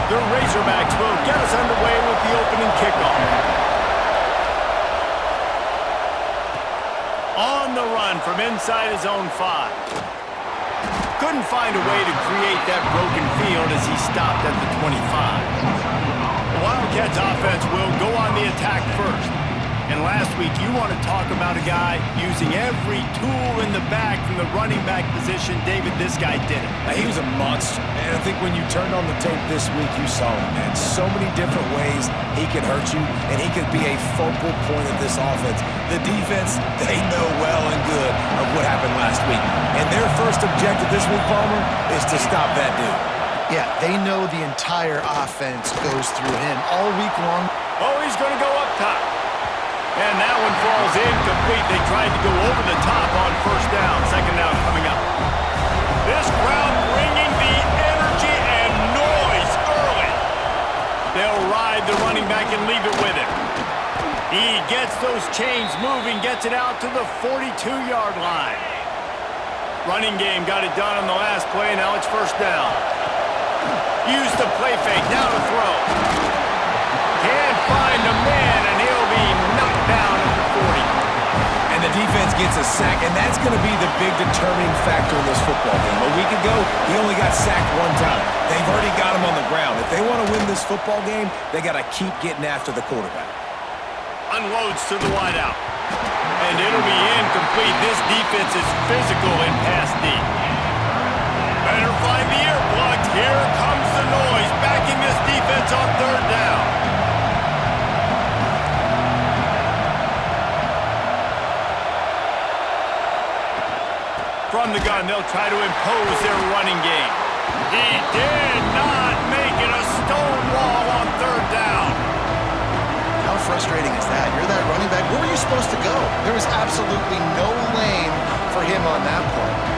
The Razorbacks will get us underway with the opening kickoff. On the run from inside his own 5. Couldn't find a way to create that broken field as he stopped at the 25. The Wildcats offense will go on the attack first. And last week, you want to talk about a guy using every tool in the bag from the running back position. David, this guy did it. He was a monster. And I think when you turned on the tape this week, you saw it, man. So many different ways he could hurt you, and he could be a focal point of this offense. The defense, they know well and good of what happened last week. And their first objective this week, Palmer, is to stop that dude. Yeah, they know the entire offense goes through him all week long. Oh, he's going to go up top. And that one falls incomplete. They tried to go over the top on first down. Second down coming up. This crowd bringing the energy and noise early. They'll ride the running back and leave it with him. He gets those chains moving, gets it out to the 42-yard line. Running game got it done on the last play. Now it's first down. Use the play fake. Now to throw. Can't find a man, and he'll be knocked down at the 40. And the defense gets a sack, and that's going to be the big determining factor in this football game. A week ago, he only got sacked one time. They've already got him on the ground. If they want to win this football game, they got to keep getting after the quarterback. Unloads to the wideout. And it'll be incomplete. This defense is physical in pass deep. Better find the earplugs. Here comes the noise, backing this defense on third down. From the gun, they'll try to impose their running game. He did not make it a stone wall on third down. How frustrating is that? You're that running back. Where were you supposed to go? There was absolutely no lane for him on that play.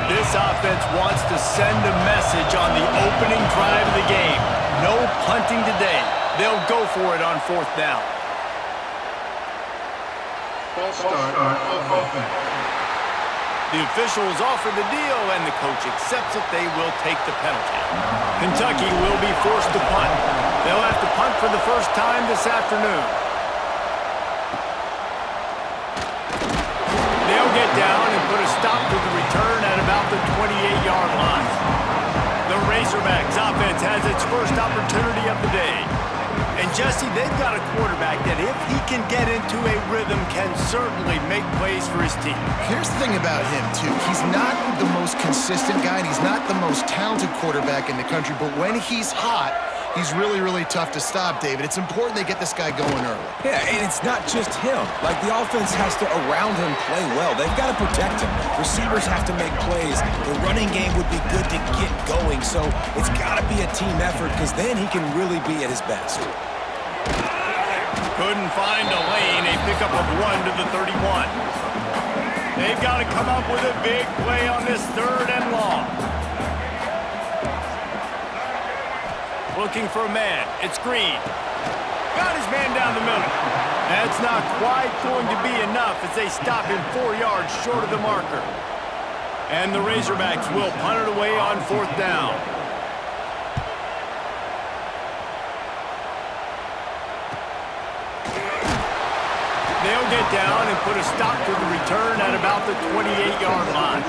This offense wants to send a message on the opening drive of the game. No punting today. They'll go for it on fourth down. False start of offense. The officials offer the deal, and the coach accepts it. They will take the penalty. Kentucky will be forced to punt. They'll have to punt for the first time this afternoon. They'll get down and put a stop to the return at about the 28-yard line. The Razorbacks offense has its first opportunity of the day. And Jesse, they've got a quarterback that if he can get into a rhythm can certainly make plays for his team. Here's the thing about him, too. He's not the most consistent guy, and he's not the most talented quarterback in the country, but when he's hot, he's really, really tough to stop, David. It's important they get this guy going early. Yeah, and it's not just him. Like, the offense has to, around him, play well. They've got to protect him. Receivers have to make plays. The running game would be good to get going, so it's got to be a team effort because then he can really be at his best. Couldn't find a lane. A pickup of 1 to the 31. They've got to come up with a big play on this third and long. Looking for a man. It's Green. Got his man down the middle. That's not quite going to be enough as they stop him 4 yards short of the marker. And the Razorbacks will punt it away on fourth down. They'll get down and put a stop to the return at about the 28-yard line.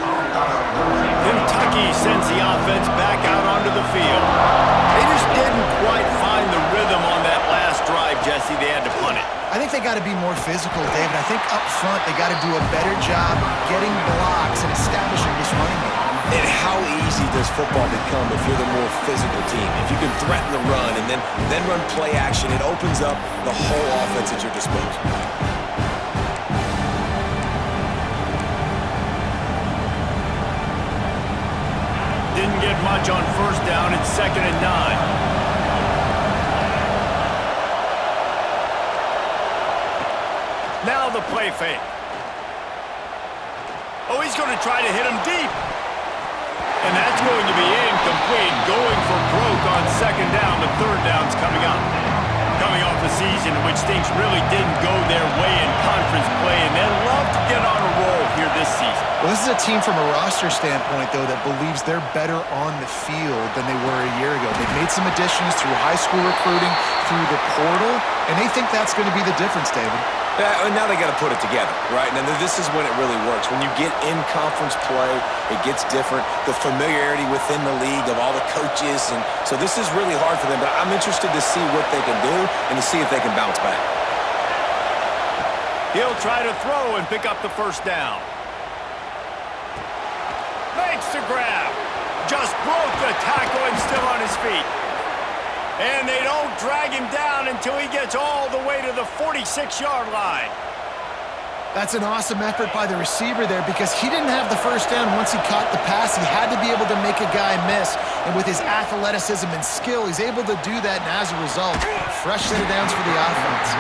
Kentucky sends the offense back out onto the field. They just didn't quite find the rhythm on that last drive, Jesse. They had to punt it. I think they got to be more physical, David. I think up front they got to do a better job getting blocks and establishing this running game. And how easy does football become if you're the more physical team? If you can threaten the run and then run play action, it opens up the whole offense at your disposal. Didn't get much on first down. It's 2nd and 9. Now the play fake. Oh, he's going to try to hit him deep. And that's going to be incomplete. Going for broke on second down. The third down's coming up. Coming off a season in which things really didn't go their way in conference play, and they'd love to get on a roll here this season. Well, this is a team from a roster standpoint, though, that believes they're better on the field than they were a year ago. They've made some additions through high school recruiting, through the portal, and they think that's going to be the difference, David. Yeah, and now they got to put it together, right? And this is when it really works. When you get in conference play, it gets different. The familiarity within the league of all the coaches, and so this is really hard for them. But I'm interested to see what they can do and to see if they can bounce back. He'll try to throw and pick up the first down. Makes the grab. Just broke the tackle and still on his feet. And they don't drag him down until he gets all the way to the 46-yard line. That's an awesome effort by the receiver there because he didn't have the first down once he caught the pass. He had to be able to make a guy miss. And with his athleticism and skill, he's able to do that. And as a result, fresh set of downs for the offense.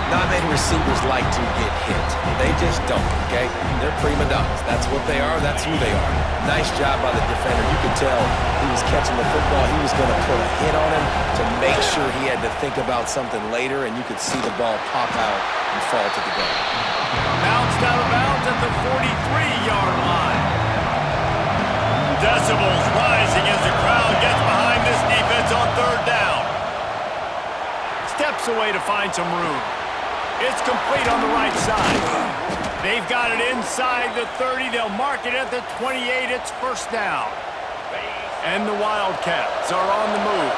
Not many receivers like to get hit. They just don't, okay? They're prima donnas. That's what they are. That's who they are. Nice job by the defender. You could tell he was catching the football. He was going to put a hit on him to make sure he had to think about something later, and you could see the ball pop out and fall to the ground. Bounced out of bounds at the 43-yard line. Decibels rising as the crowd gets behind this defense on third down. Steps away to find some room. It's complete on the right side. They've got it inside the 30. They'll mark it at the 28. It's first down. And the Wildcats are on the move.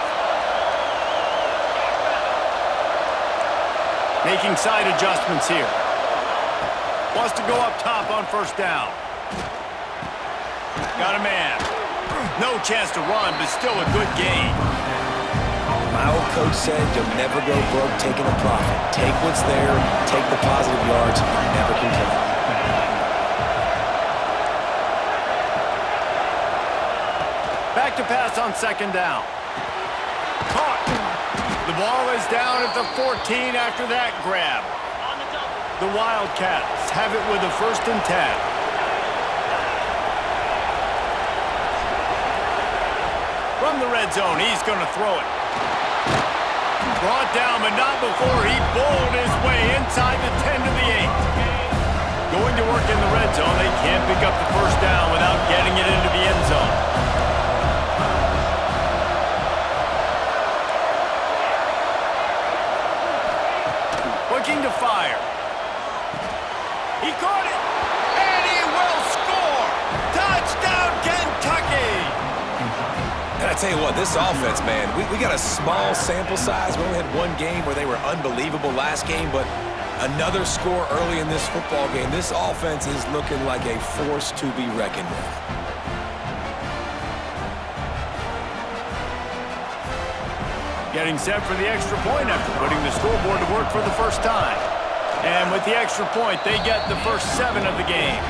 Making side adjustments here. Wants to go up top on first down. Got a man. No chance to run, but still a good gain. My old coach said you'll never go broke taking a profit. Take what's there, take the positive yards, and never complain. Back to pass on second down. Caught. The ball is down at the 14 after that grab. The Wildcats have it with a 1st and 10. From the red zone, he's going to throw it. Brought down, but not before he bowled his way inside the 10 to the 8. Going to work in the red zone. They can't pick up the first down without getting it into the end zone. Looking to fire. He caught it, and he will score! Touchdown, Kentucky! And I tell you what, this offense, man, we got a small sample size. We only had one game where they were unbelievable last game, but another score early in this football game. This offense is looking like a force to be reckoned with. Getting set for the extra point after putting the scoreboard to work for the first time. And with the extra point, they get the first 7 of the game.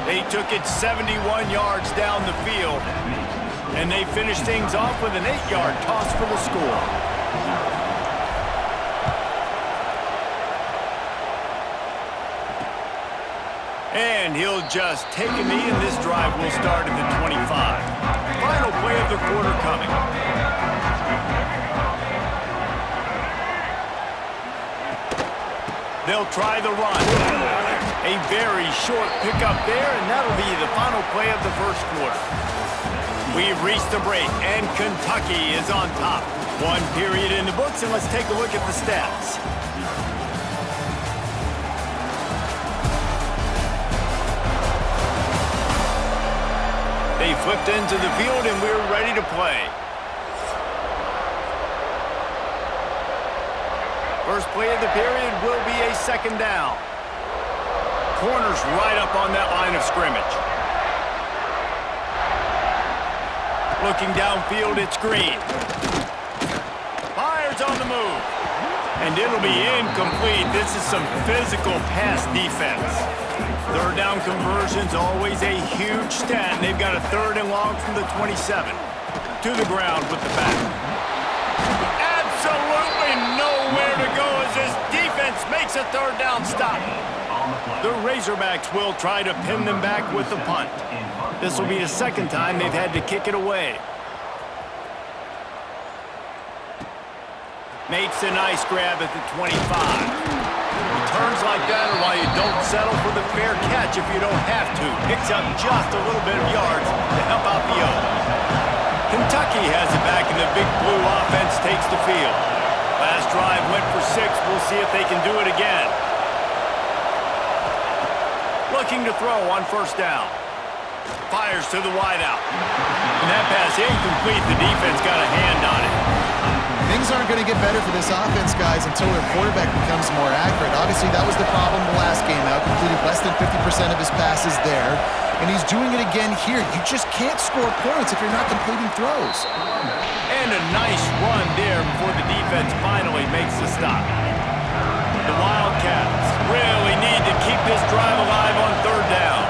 They took it 71 yards down the field. And they finish things off with an 8-yard toss for the score. And he'll just take a knee, and this drive will start at the 25. Final play of the quarter coming. They'll try the run. A very short pickup there, and that'll be the final play of the first quarter. We've reached the break, and Kentucky is on top. 1 period in the books, and let's take a look at the stats. They flipped into the field, and we're ready to play. First play of the period will be a second down. Corner's right up on that line of scrimmage. Looking downfield, it's Green. Fires on the move. And it'll be incomplete. This is some physical pass defense. Third down conversion's always a huge stat. They've got a 3rd and long from the 27. To the ground with the back. Absolutely nowhere to go as this defense makes a 3rd down stop. The Razorbacks will try to pin them back with the punt. This will be the second time they've had to kick it away. Makes a nice grab at the 25. Returns like that are why you don't settle for the fair catch if you don't have to. Picks up just a little bit of yards to help out the O. Kentucky has it back, and the Big Blue offense takes the field. Last drive went for 6. We'll see if they can do it again. Looking to throw on first down. Fires to the wideout. And that pass incomplete. The defense got a hand on it. Things aren't going to get better for this offense, guys, until their quarterback becomes more accurate. Obviously, that was the problem the last game out. Completed less than 50% of his passes there. And he's doing it again here. You just can't score points if you're not completing throws. And a nice run there before the defense finally makes the stop. The Wildcats really need to keep this drive alive on third down.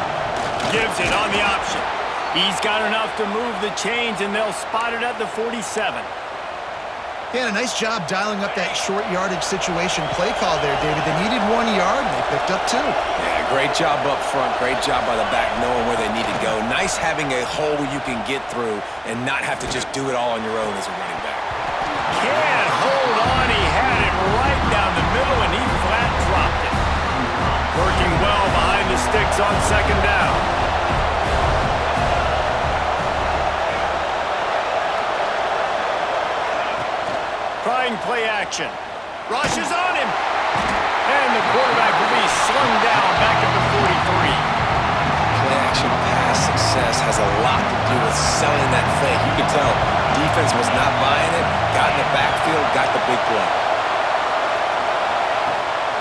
Gives it on the option. He's got enough to move the chains, and they'll spot it at the 47. Yeah, a nice job dialing up that short yardage situation play call there, David. They needed 1 yard, and they picked up 2. Yeah, great job up front. Great job by the back knowing where they need to go. Nice having a hole you can get through and not have to just do it all on your own as a running back. Can't hold on. He had it right down the middle, and he flat dropped it. Working well behind the sticks on second down. Trying play action. Rushes on him. And the quarterback will be slung down back at the 43. Play action pass success has a lot to do with selling that fake. You can tell defense was not buying it, got in the backfield, got the big play.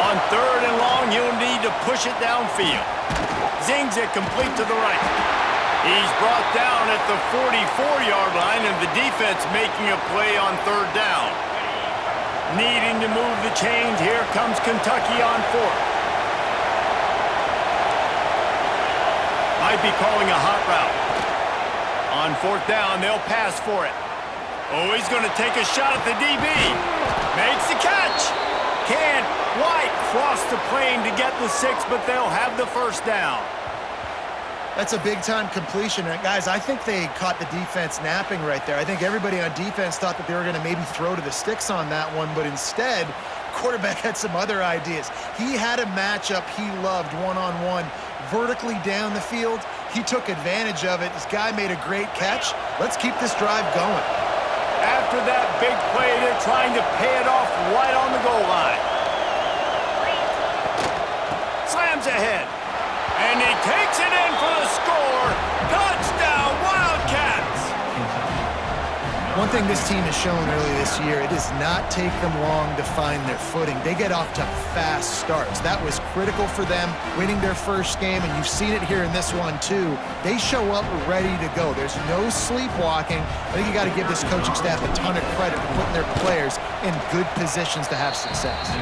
On third and long, he'll need to push it downfield. Zings it complete to the right. He's brought down at the 44-yard line, and the defense making a play on third down. Needing to move the chains, here comes Kentucky on fourth. Might be calling a hot route. On fourth down, they'll pass for it. Oh, he's going to take a shot at the DB. Makes the catch. Can't quite cross the plane to get the 6, but they'll have the first down. That's a big-time completion. And guys, I think they caught the defense napping right there. I think everybody on defense thought that they were going to maybe throw to the sticks on that one, but instead, quarterback had some other ideas. He had a matchup he loved one-on-one, vertically down the field. He took advantage of it. This guy made a great catch. Let's keep this drive going. After that big play, they're trying to pay it off right on the goal line. Slams ahead. And he takes it in for the score. Touchdown, Wildcats! One thing this team has shown early this year, it does not take them long to find their footing. They get off to fast starts. That was critical for them, winning their first game, and you've seen it here in this one too. They show up ready to go. There's no sleepwalking. I think you got to give this coaching staff a ton of credit for putting their players in good positions to have success.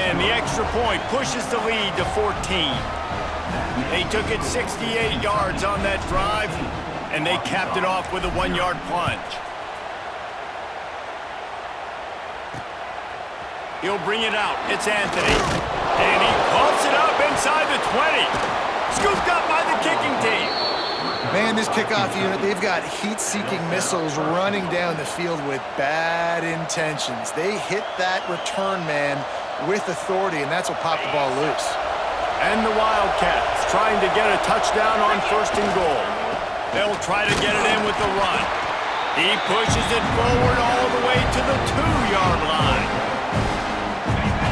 And the extra point pushes the lead to 14. They took it 68 yards on that drive, and they capped it off with a 1-yard plunge. He'll bring it out. It's Anthony. And he pumps it up inside the 20. Scooped up by the kicking team. Man, this kickoff unit, they've got heat-seeking missiles running down the field with bad intentions. They hit that return man with authority, and that's what popped the ball loose. And the Wildcats trying to get a touchdown on first and goal. They'll try to get it in with the run. He pushes it forward all the way to the 2-yard line.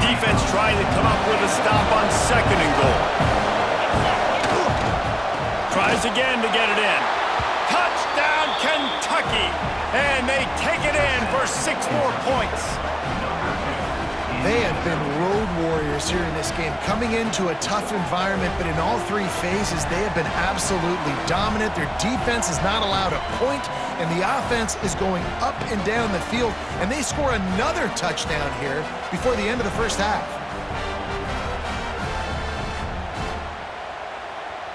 Defense trying to come up with a stop on second and goal. Tries again to get it in. Touchdown, Kentucky! And they take it in for 6 more points. They have been road warriors here in this game, coming into a tough environment, but in all 3 phases, they have been absolutely dominant. Their defense is not allowed a point, and the offense is going up and down the field, and they score another touchdown here before the end of the first half.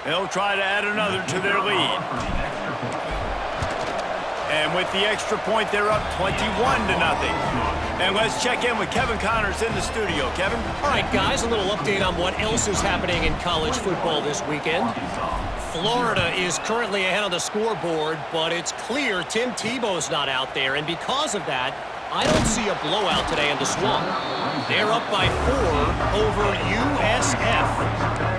They'll try to add another to their lead. And with the extra point, they're up 21-0. And let's check in with Kevin Connors in the studio. Kevin? All right, guys, a little update on what else is happening in college football this weekend. Florida is currently ahead on the scoreboard, but it's clear Tim Tebow's not out there, and because of that, I don't see a blowout today in the Swamp. They're up by 4 over USF.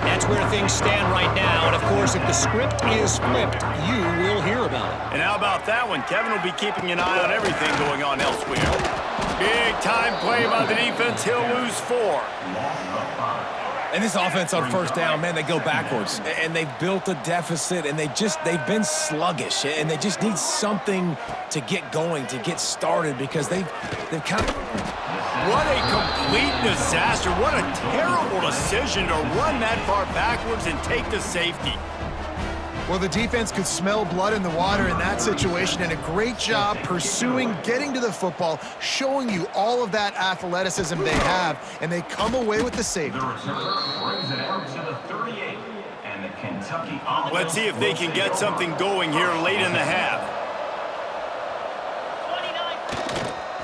That's where things stand right now, and of course, if the script is flipped, you will hear about it. And how about that one? Kevin will be keeping an eye on everything going on elsewhere. Big time play by the defense. He'll lose 4. And this offense on first down, man, they go backwards. And they've built a deficit, and they've been sluggish. And they just need something to get going, to get started, because they've kind of... What a complete disaster. What a terrible decision to run that far backwards and take the safety. Well, the defense could smell blood in the water in that situation, and a great job pursuing, getting to the football, showing you all of that athleticism they have, and they come away with the safety. Let's see if they can get something going here late in the half.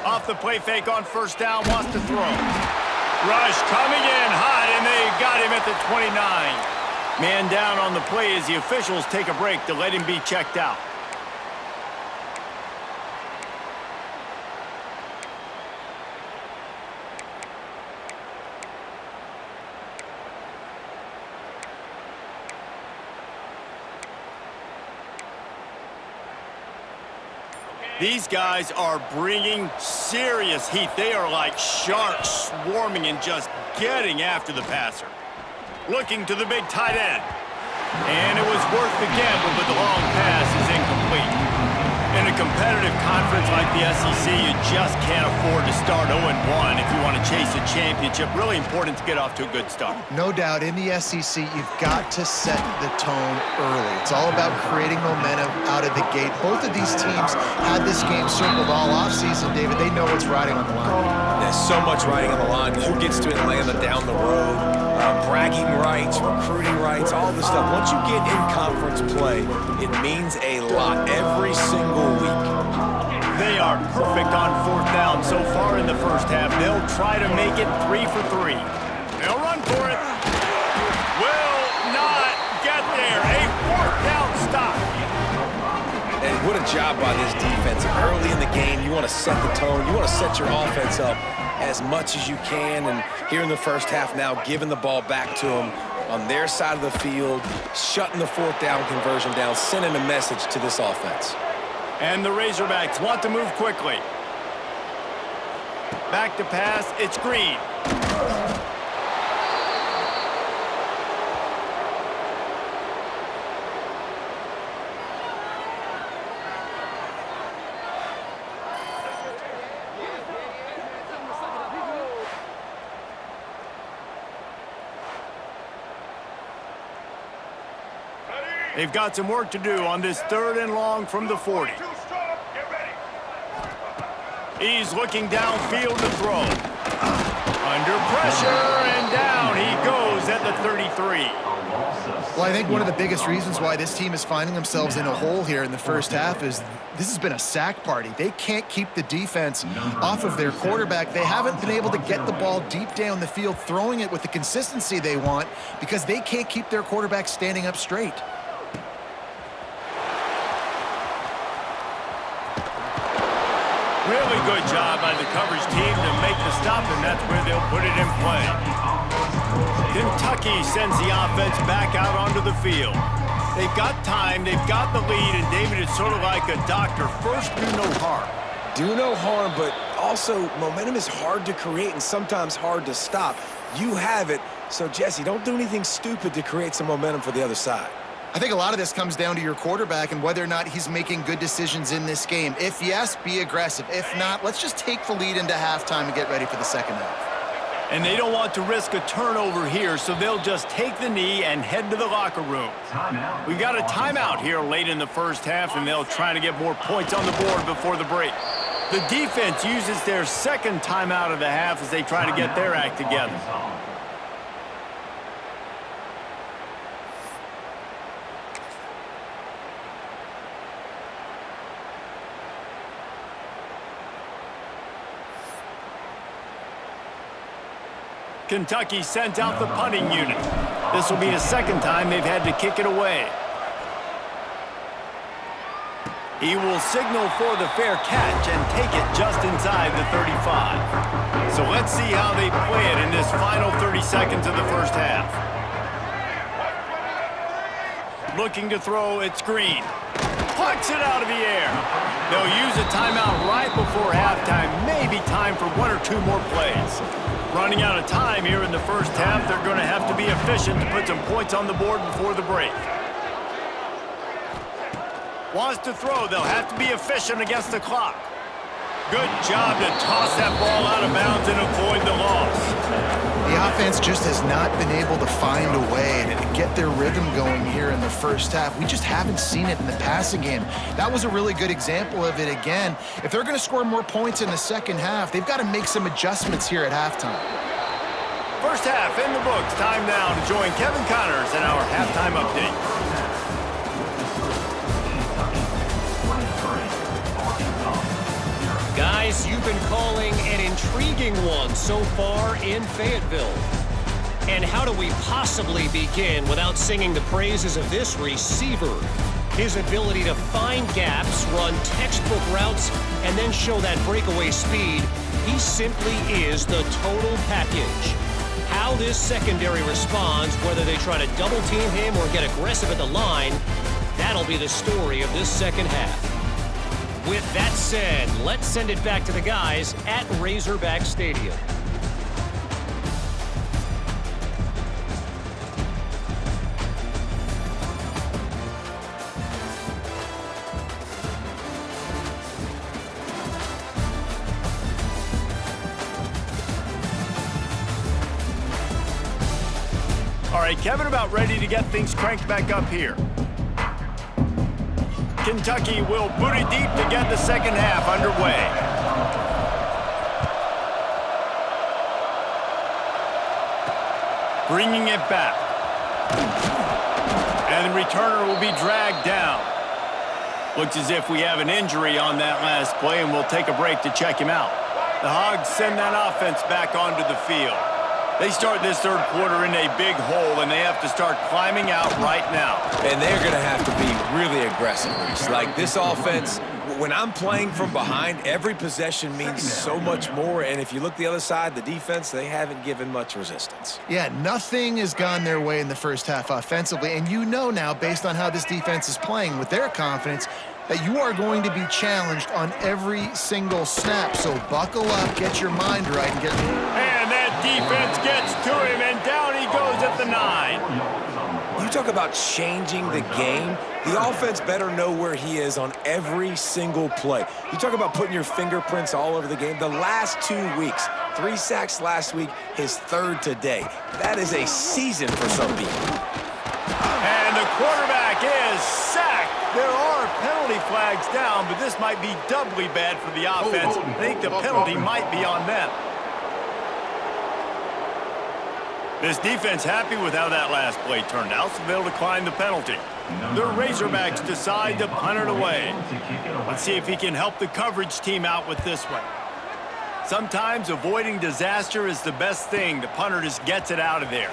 Off the play fake on first down, wants to throw. Rush coming in hot, and they got him at the 29. Man down on the play as the officials take a break to let him be checked out. These guys are bringing serious heat. They are like sharks swarming and just getting after the passer. Looking to the big tight end. And it was worth the gamble, but the long pass is incomplete. In a competitive conference like the SEC, you just can't afford to start 0-1 if you want to chase a championship. Really important to get off to a good start. No doubt, in the SEC, you've got to set the tone early. It's all about creating momentum out of the gate. Both of these teams had this game circled all offseason, David. They know what's riding on the line. There's so much riding on the line. Who gets to Atlanta down the road? Bragging rights, recruiting rights, all this stuff. Once you get in conference play, it means a lot every single week. They are perfect on fourth down so far in the first half. They'll try to make it 3 for 3. They'll run for it. Will not get there. A fourth down stop. And what a job by this defense. Early in the game, you want to set the tone. You want to set your offense up as much as you can. And here in the first half now, giving the ball back to them on their side of the field, shutting the fourth down conversion down, sending a message to this offense. And the Razorbacks want to move quickly. Back to pass, it's Green. They've got some work to do on this 3rd and long from the 40. He's looking downfield to throw. Under pressure, and down he goes at the 33. Well, I think one of the biggest reasons why this team is finding themselves in a hole here in the first half is this has been a sack party. They can't keep the defense off of their quarterback. They haven't been able to get the ball deep down the field, throwing it with the consistency they want because they can't keep their quarterback standing up straight. Really good job by the coverage team to make the stop, and that's where they'll put it in play. Kentucky sends the offense back out onto the field. They've got time, they've got the lead, and David, it's sort of like a doctor. First, do no harm. Do no harm, but also momentum is hard to create and sometimes hard to stop. You have it, so Jesse, don't do anything stupid to create some momentum for the other side. I think a lot of this comes down to your quarterback and whether or not he's making good decisions in this game. If yes, be aggressive. If not, let's just take the lead into halftime and get ready for the second half. And they don't want to risk a turnover here, so they'll just take the knee and head to the locker room. We got a timeout here late in the first half, and they'll try to get more points on the board before the break. The defense uses their second timeout of the half as they try to get their act together. Kentucky sent out the punting unit. This will be the second time they've had to kick it away. He will signal for the fair catch and take it just inside the 35. So let's see how they play it in this final 30 seconds of the first half. Looking to throw, it's Green. Plucks it out of the air. They'll use a timeout right before halftime. Maybe time for one or two more plays. Running out of time here in the first half, they're going to have to be efficient to put some points on the board before the break. Wants to throw, they'll have to be efficient against the clock. Good job to toss that ball out of bounds and avoid the loss. The offense just has not been able to find a way to get their rhythm going here in the first half. We just haven't seen it in the passing game. That was a really good example of it again. If they're going to score more points in the second half, they've got to make some adjustments here at halftime. First half in the books. Time now to join Kevin Connors in our halftime update. Guys, you've been calling an intriguing one so far in Fayetteville. And how do we possibly begin without singing the praises of this receiver? His ability to find gaps, run textbook routes, and then show that breakaway speed. He simply is the total package. How this secondary responds, whether they try to double team him or get aggressive at the line, that'll be the story of this second half. With that said, let's send it back to the guys at Razorback Stadium. All right, Kevin, about ready to get things cranked back up here. Kentucky will boot it deep to get the second half underway. Bringing it back. And the returner will be dragged down. Looks as if we have an injury on that last play, and we'll take a break to check him out. The Hogs send that offense back onto the field. They start this third quarter in a big hole, and they have to start climbing out right now. And they're going to have to be really aggressive, Reese. Like this offense, when I'm playing from behind, every possession means so much more. And if you look the other side, the defense, they haven't given much resistance. Yeah, nothing has gone their way in the first half offensively. And you know now, based on how this defense is playing with their confidence, that you are going to be challenged on every single snap. So buckle up, get your mind right, and get... And that defense gets to him, and down he goes at the 9. You talk about changing the game. The offense better know where he is on every single play. You talk about putting your fingerprints all over the game. The last 2 weeks, 3 sacks last week, his 3rd today. That is a season for some people. And the quarterback is sacked. There are penalty flags down, but this might be doubly bad for the offense. I think the penalty might be on them. This defense happy with how that last play turned out, so they'll decline the penalty. The Razorbacks decide to punt it away. Let's see if he can help the coverage team out with this one. Sometimes avoiding disaster is the best thing. The punter just gets it out of there.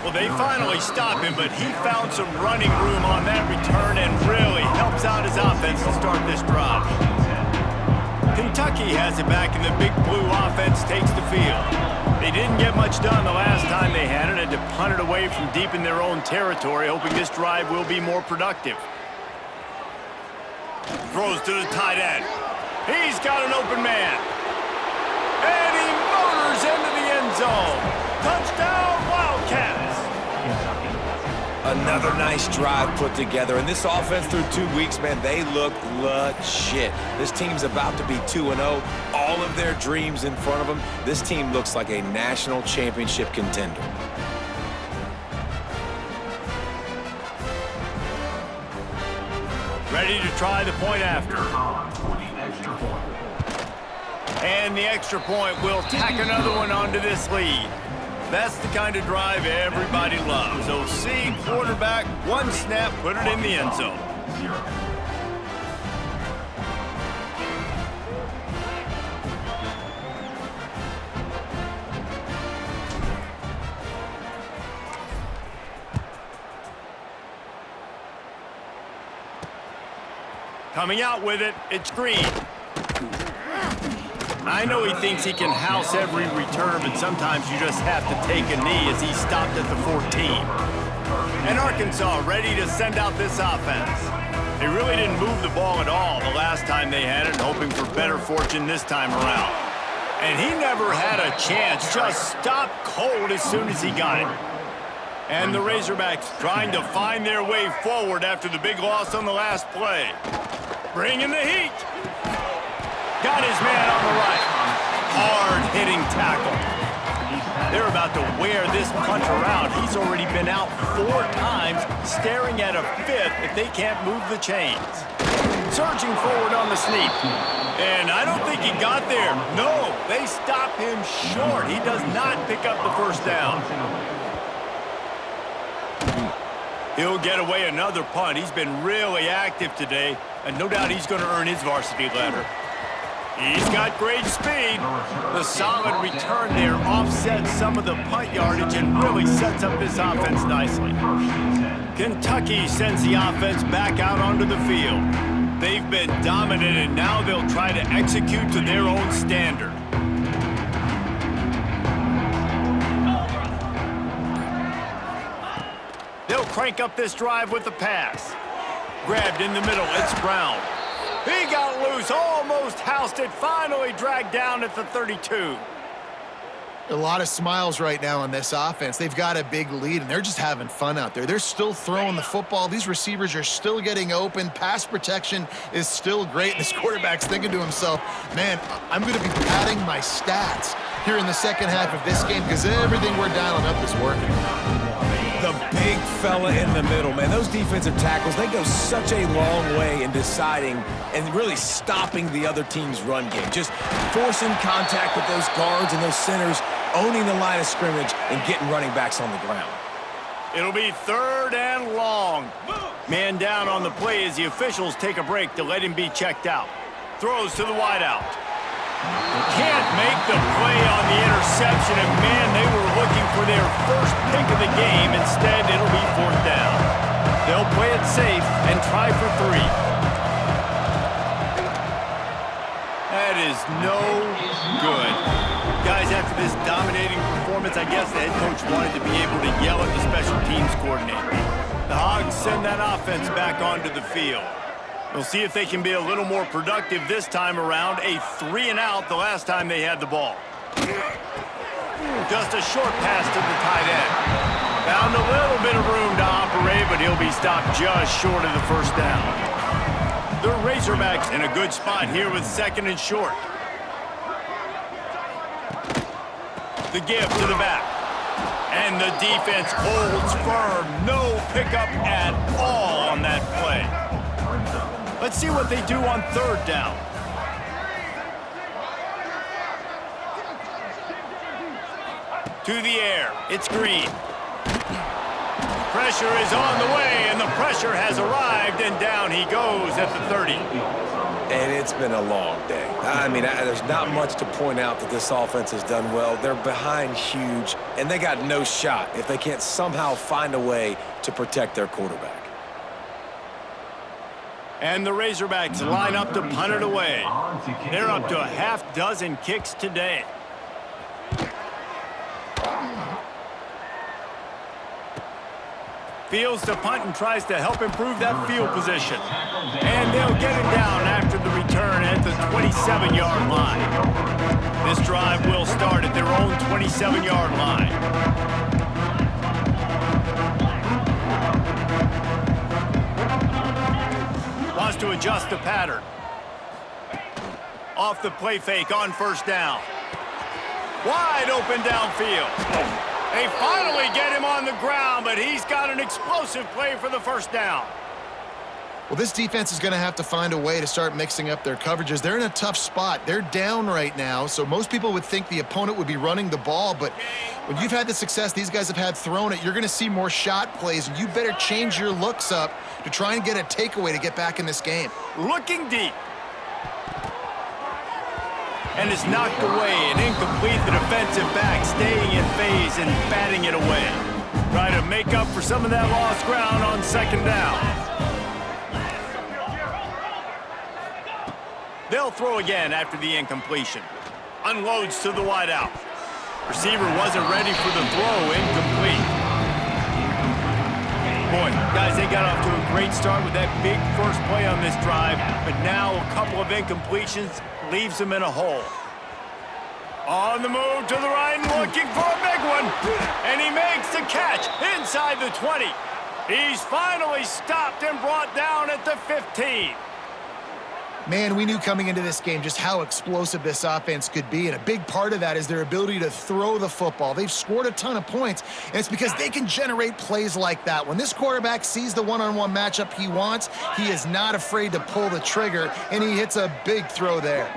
Well, they finally stop him, but he found some running room on that return and really helps out his offense to start this drive. Kentucky has it back, and the big blue offense takes the field. They didn't get much done the last time they had it, and to punt it away from deep in their own territory, hoping this drive will be more productive. Throws to the tight end. He's got an open man. And he motors into the end zone. Touchdown, Wildcats. Another nice drive put together. And this offense through 2 weeks, man, they look legit. This team's about to be 2-0. All of their dreams in front of them. This team looks like a national championship contender. Ready to try the point after. And the extra point will tack another one onto this lead. That's the kind of drive everybody loves. OC, quarterback, one snap, put it in the end zone. Coming out with it, it's Green. I know he thinks he can house every return, but sometimes you just have to take a knee as he stopped at the 14. And Arkansas ready to send out this offense. They really didn't move the ball at all the last time they had it, hoping for better fortune this time around. And he never had a chance, just stopped cold as soon as he got it. And the Razorbacks trying to find their way forward after the big loss on the last play. Bringing the heat. Got his man on the right. Hard-hitting tackle. They're about to wear this punter out. He's already been out 4 times, staring at a 5th if they can't move the chains. Surging forward on the sneak. And I don't think he got there. No, they stop him short. He does not pick up the first down. He'll get away another punt. He's been really active today, and no doubt he's going to earn his varsity letter. He's got great speed. The solid return there offsets some of the punt yardage and really sets up this offense nicely. Kentucky sends the offense back out onto the field. They've been dominant, and now they'll try to execute to their own standard. They'll crank up this drive with the pass. Grabbed in the middle, it's Brown. He got loose, almost housed it, finally dragged down at the 32. A lot of smiles right now on this offense. They've got a big lead, and they're just having fun out there. They're still throwing the football. These receivers are still getting open. Pass protection is still great. And this quarterback's thinking to himself, man, I'm going to be padding my stats here in the second half of this game because everything we're dialing up is working. The big fella in the middle, man. Those defensive tackles, they go such a long way in deciding and really stopping the other team's run game. Just forcing contact with those guards and those centers, owning the line of scrimmage, and getting running backs on the ground. It'll be 3rd and long. Man down on the play as the officials take a break to let him be checked out. Throws to the wideout. Can't make the play on the interception, and man, they were looking for their first pick of the game. Instead, it'll be 4th down. They'll play it safe and try for 3. That is no good. Guys, after this dominating performance, I guess the head coach wanted to be able to yell at the special teams coordinator. The Hogs send that offense back onto the field. We'll see if they can be a little more productive this time around. A 3-and-out the last time they had the ball. Just a short pass to the tight end. Found a little bit of room to operate, but he'll be stopped just short of the first down. The Razorbacks in a good spot here with 2nd and short. The give to the back. And the defense holds firm. No pickup at all on that play. Let's see what they do on 3rd down. To the air, it's Green. Pressure is on the way, and the pressure has arrived, and down he goes at the 30. And it's been a long day. I mean, there's not much to point out that this offense has done well. They're behind huge, and they got no shot if they can't somehow find a way to protect their quarterback. And the Razorbacks line up to punt it away. They're up to a half-dozen kicks today. Fields to punt and tries to help improve that field position. And they'll get it down after the return at the 27-yard line. This drive will start at their own 27-yard line. Wants to adjust the pattern. Off the play fake on 1st down. Wide open downfield. They finally get him on the ground, but he's got an explosive play for the 1st down. Well, this defense is going to have to find a way to start mixing up their coverages. They're in a tough spot. They're down right now, so most people would think the opponent would be running the ball, but when you've had the success these guys have had throwing it, you're going to see more shot plays, and you better change your looks up to try and get a takeaway to get back in this game. Looking deep. And it's knocked away and incomplete. The defensive back staying in phase and batting it away. Try to make up for some of that lost ground on 2nd down. They'll throw again after the incompletion. Unloads to the wideout. Receiver wasn't ready for the throw. Incomplete. Boy, guys, they got off to a great start with that big first play on this drive, but now a couple of incompletions leaves them in a hole. On the move to the right, looking for a big one. And he makes the catch inside the 20. He's finally stopped and brought down at the 15. Man, we knew coming into this game just how explosive this offense could be, and a big part of that is their ability to throw the football. They've scored a ton of points, and it's because they can generate plays like that. When this quarterback sees the one-on-one matchup he wants, he is not afraid to pull the trigger, and he hits a big throw there.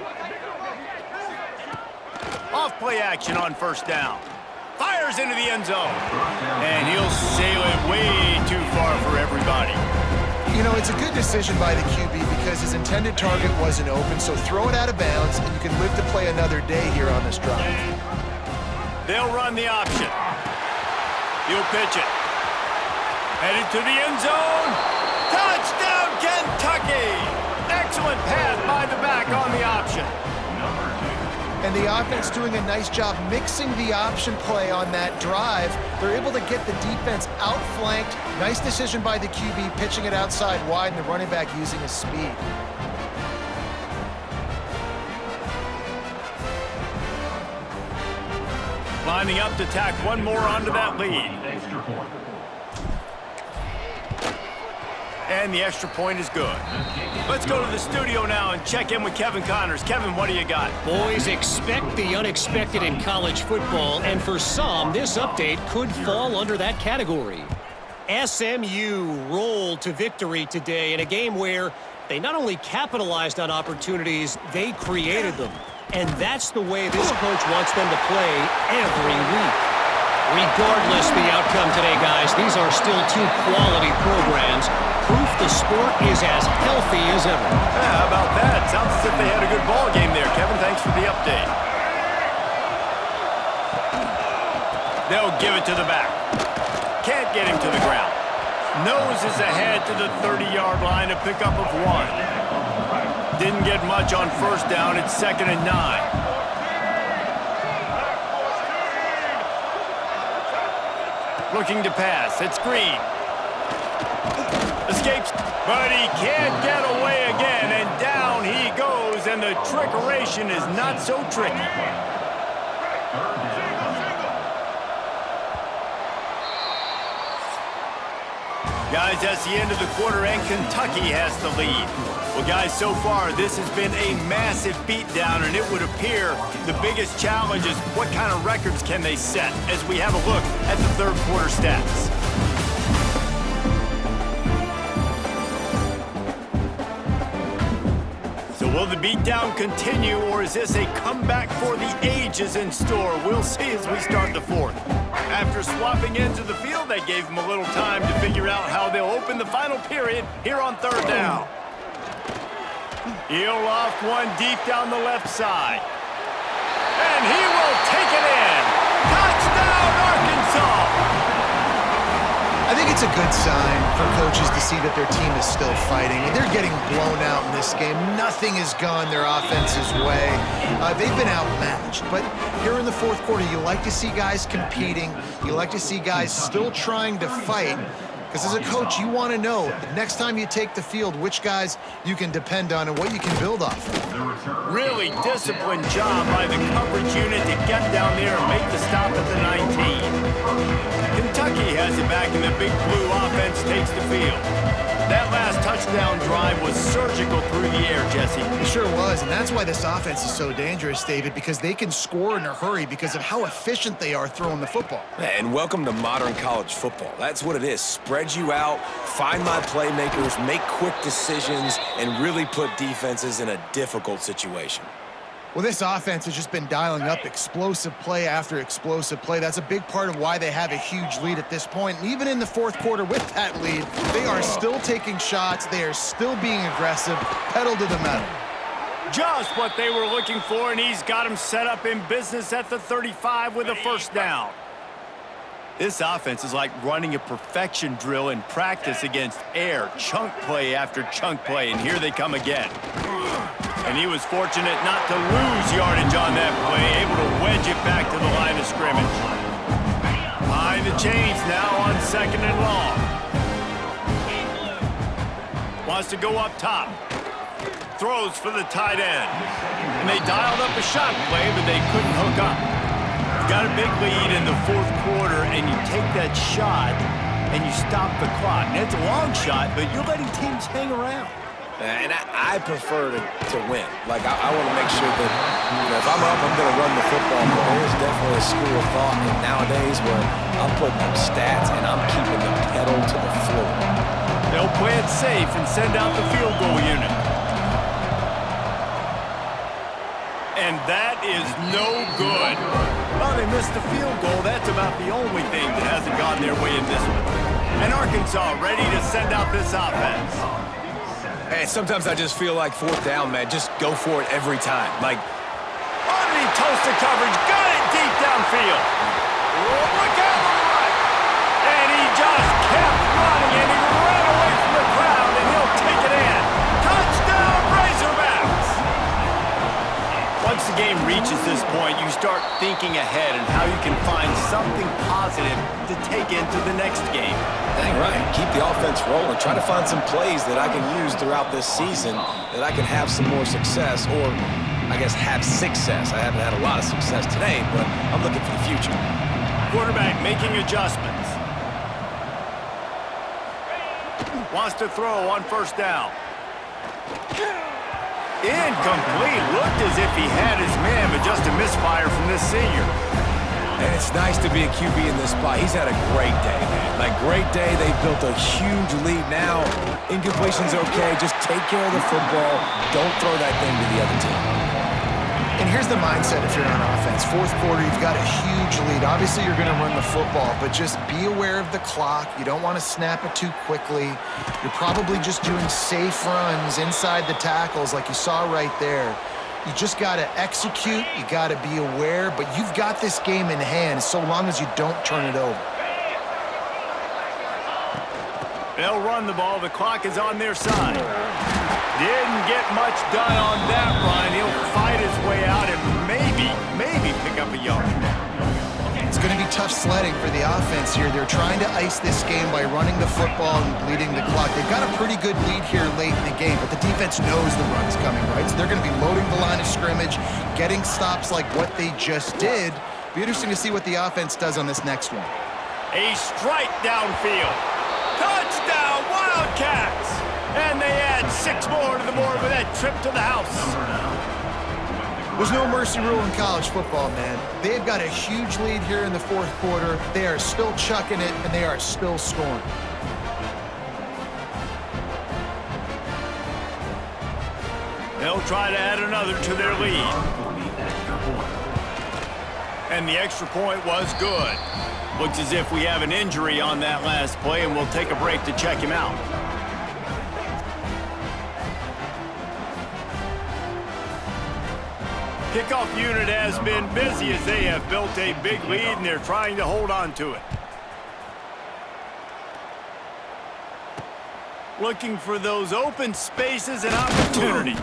Off play action on first down. Fires into the end zone. And he'll sail it way too far for everybody. You know, it's a good decision by the QB because his intended target wasn't open, so throw it out of bounds, and you can live to play another day here on this drive. They'll run the option. He'll pitch it. Headed to the end zone. Touchdown, Kentucky! Excellent pass by the back on the option. And the offense doing a nice job mixing the option play on that drive. They're able to get the defense outflanked. Nice decision by the QB, pitching it outside wide, and the running back using his speed. Lining up to tack one more onto that lead. And the extra point is good. Let's go to the studio now and check in with Kevin Connors. Kevin, what do you got? Boys, expect the unexpected in college football, and for some, this update could fall under that category. SMU rolled to victory today in a game where they not only capitalized on opportunities, they created them. And that's the way this coach wants them to play every week. Regardless the outcome today, guys, these are still two quality programs. Proof the sport is as healthy as ever. Yeah, how about that? Sounds as if they had a good ball game there. Kevin, thanks for the update. They'll give it to the back. Can't get him to the ground. Noses ahead to the 30-yard line, a pickup of 1. Didn't get much on first down. It's 2nd and 9. Looking to pass. It's Green. Escapes, but he can't get away again, and down he goes, and the trickeration is not so tricky. Guys, that's the end of the quarter, and Kentucky has the lead. Well, guys, so far, this has been a massive beatdown, and it would appear the biggest challenge is what kind of records can they set as we have a look at the third quarter stats. So will the beatdown continue, or is this a comeback for the ages in store? We'll see as we start the fourth. After swapping into the field, they gave them a little time to figure out how they'll open the final period here on third down. He'll loft one deep down the left side. And he will take it in. Touchdown, Arkansas! I think it's a good sign for coaches to see that their team is still fighting. They're getting blown out in this game. Nothing has gone their offense's way. They've been outmatched. But here in the fourth quarter, you like to see guys competing. You like to see guys still trying to fight. Because as a coach, you want to know next time you take the field which guys you can depend on and what you can build off of. Really disciplined job by the coverage unit to get down there and make the stop at the 19. Kentucky has it back, and the big blue offense takes the field. That last touchdown drive was surgical through the air, Jesse. It sure was, and that's why this offense is so dangerous, David, because they can score in a hurry because of how efficient they are throwing the football. And welcome to modern college football. That's what it is. Spread you out, find my playmakers, make quick decisions, and really put defenses in a difficult situation. Well, this offense has just been dialing up explosive play after explosive play. That's a big part of why they have a huge lead at this point. And even in the fourth quarter with that lead, they are still taking shots. They are still being aggressive, pedal to the metal. Just what they were looking for, and he's got him set up in business at the 35 with a first down. This offense is like running a perfection drill in practice against air, chunk play after chunk play, and here they come again. And he was fortunate not to lose yardage on that play, able to wedge it back to the line of scrimmage. Behind the chains now on 2nd and long. Wants to go up top. Throws for the tight end. And they dialed up a shot play, but they couldn't hook up. Got a big lead in the 4th quarter, and you take that shot, and you stop the clock. And it's a long shot, but you're letting teams hang around. And I prefer to win. Like, I want to make sure that, if I'm up, I'm going to run the football. But there's definitely a school of thought nowadays where I'm putting up stats, and I'm keeping the pedal to the floor. They'll play it safe and send out the field goal unit. And that is no good. Well, they missed the field goal. That's about the only thing that hasn't gone their way in this one. And Arkansas ready to send out this offense. Hey, sometimes I just feel like 4th down, man. Just go for it every time. Like, underneath toasted coverage, got it deep downfield. Look out on the right. And he just kept running, and he ran away from the crowd, and he'll take it in. Touchdown, Razorbacks! Once the game reaches this point, you start thinking ahead and how you can find something positive to take into the next game. dang right. Keep the offense rolling. Try to find some plays that I can use throughout this season that I can have some more success, or I guess have success. I haven't had a lot of success today, but I'm looking for the future. Quarterback making adjustments. Wants to throw on 1st down. Incomplete. Looked as if he had his man, but just a misfire from this senior. And it's nice to be a QB in this spot. He's had a great day, man. Like, great day. They've built a huge lead now. Incompletion's okay. Just take care of the football. Don't throw that thing to the other team. And here's the mindset if you're on offense. 4th quarter, you've got a huge lead. Obviously, you're going to run the football, but just be aware of the clock. You don't want to snap it too quickly. You're probably just doing safe runs inside the tackles like you saw right there. You just got to execute. You got to be aware, but you've got this game in hand so long as you don't turn it over. They'll run the ball. The clock is on their side. Didn't get much done on that run. He'll fight his way out and maybe pick up a yard. It's going to be tough sledding for the offense here. They're trying to ice this game by running the football and bleeding the clock. They've got a pretty good lead here late in the game, but the defense knows the run's coming, right? So they're going to be loading the line of scrimmage, getting stops like what they just did. Be interesting to see what the offense does on this next one. A strike downfield. Touchdown, Wildcats! And they add 6 more to the board with that trip to the house. There's no mercy rule in college football, man. They've got a huge lead here in the 4th quarter. They are still chucking it, and they are still scoring. They'll try to add another to their lead. And the extra point was good. Looks as if we have an injury on that last play, and we'll take a break to check him out. Kickoff unit has been busy as they have built a big lead, and they're trying to hold on to it. Looking for those open spaces and opportunity.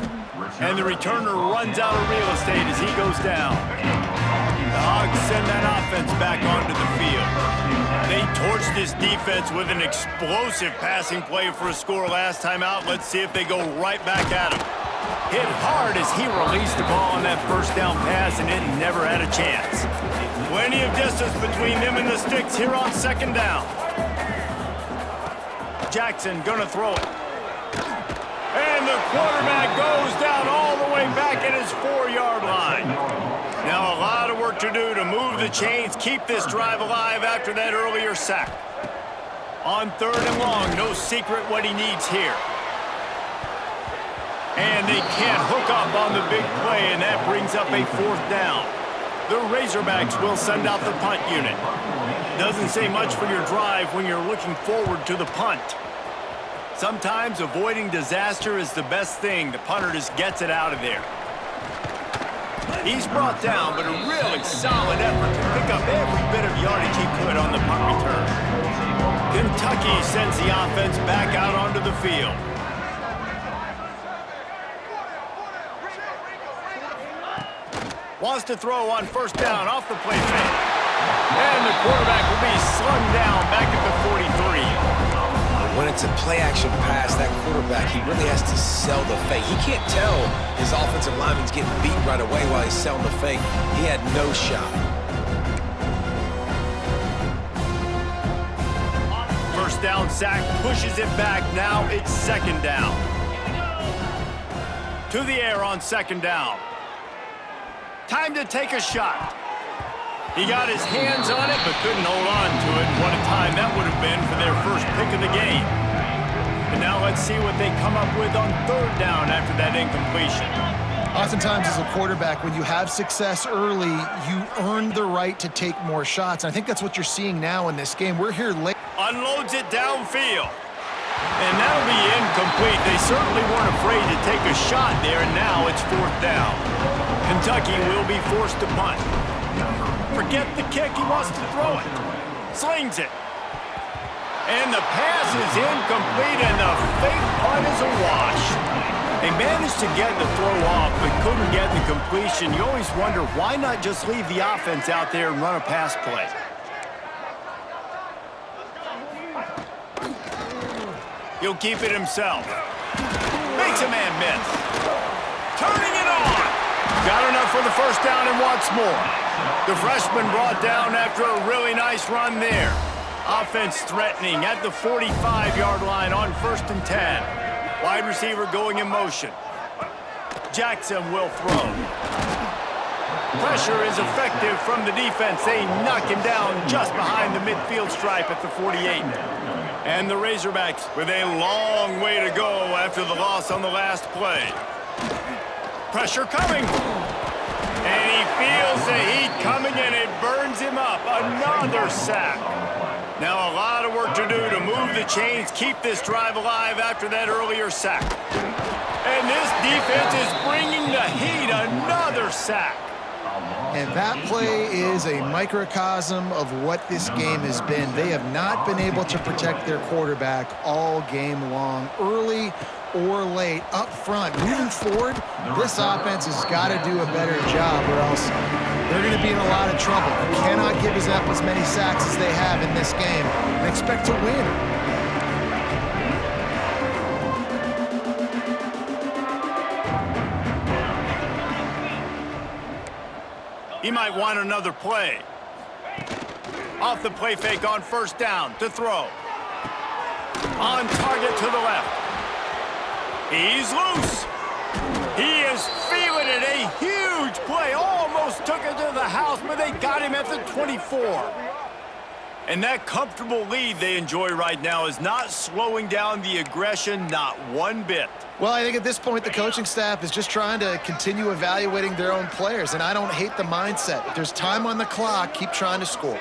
And the returner runs out of real estate as he goes down. The Hogs send that offense back onto the field. They torched this defense with an explosive passing play for a score last time out. Let's see if they go right back at him. Hit hard as he released the ball on that 1st down pass, and it never had a chance. Plenty of distance between them and the sticks here on 2nd down. Jackson gonna throw it. And the quarterback goes down all the way back at his 4-yard line. Now a lot of work to do to move the chains, keep this drive alive after that earlier sack. On 3rd and long, no secret what he needs here. And they can't hook up on the big play, and that brings up a 4th down. The Razorbacks will send out the punt unit. Doesn't say much for your drive when you're looking forward to the punt. Sometimes avoiding disaster is the best thing. The punter just gets it out of there. He's brought down, but a really solid effort to pick up every bit of yardage he could on the punt return. Kentucky sends the offense back out onto the field. Wants to throw on first down off the play fake. And the quarterback will be slung down back at the 43. When it's a play-action pass, that quarterback, he really has to sell the fake. He can't tell his offensive lineman's getting beat right away while he's selling the fake. He had no shot. First down sack, pushes it back. Now it's second down. To the air on second down. Time to take a shot. He got his hands on it, but couldn't hold on to it. What a time that would have been for their first pick of the game. And now let's see what they come up with on third down after that incompletion. Oftentimes as a quarterback, when you have success early, you earn the right to take more shots. And I think that's what you're seeing now in this game. We're here late. Unloads it downfield. And that'll be incomplete. They certainly weren't afraid to take a shot there, and now it's fourth down. Kentucky will be forced to punt. Forget the kick, he wants to throw it. Slings it. And the pass is incomplete, and the fake punt is a wash. They managed to get the throw off, but couldn't get the completion. You always wonder, why not just leave the offense out there and run a pass play? He'll keep it himself. Makes a man miss. Turning it on. Got enough for the first down and wants more. The freshman brought down after a really nice run there. Offense threatening at the 45-yard line on 1st and 10. Wide receiver going in motion. Jackson will throw. Pressure is effective from the defense. They knock him down just behind the midfield stripe at the 48. And the Razorbacks with a long way to go after the loss on the last play. Pressure coming. And he feels the heat coming, and it burns him up. Another sack. Now a lot of work to do to move the chains, keep this drive alive after that earlier sack. And this defense is bringing the heat. Another sack. And that play is a microcosm of what this game has been. They have not been able to protect their quarterback all game long, early or late, up front. Moving forward, this offense has got to do a better job, or else they're going to be in a lot of trouble. You cannot give up as many sacks as they have in this game and expect to win. He might want another play. Off the play fake on first down to throw. On target to the left. He's loose. He is feeling it. A huge play. Almost took it to the house, but they got him at the 24. And that comfortable lead they enjoy right now is not slowing down the aggression, not one bit. Well, I think at this point, the coaching staff is just trying to continue evaluating their own players, and I don't hate the mindset. If there's time on the clock, keep trying to score.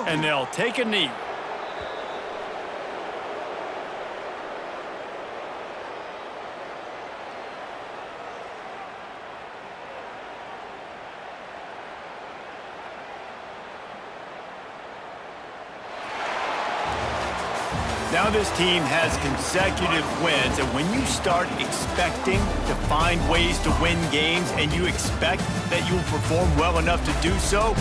And they'll take a knee. Now this team has consecutive wins, and when you start expecting to find ways to win games and you expect that you'll perform well enough to do so,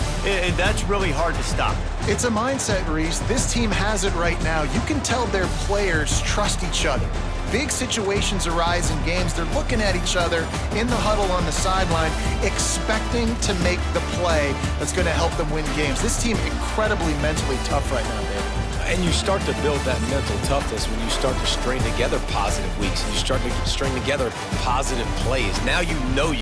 that's really hard to stop. It's a mindset, Reese. This team has it right now. You can tell their players trust each other. Big situations arise in games. They're looking at each other in the huddle on the sideline, expecting to make the play that's going to help them win games. This team incredibly mentally tough right now, David. And you start to build that mental toughness when you start to string together positive weeks and you string together positive plays. Now you know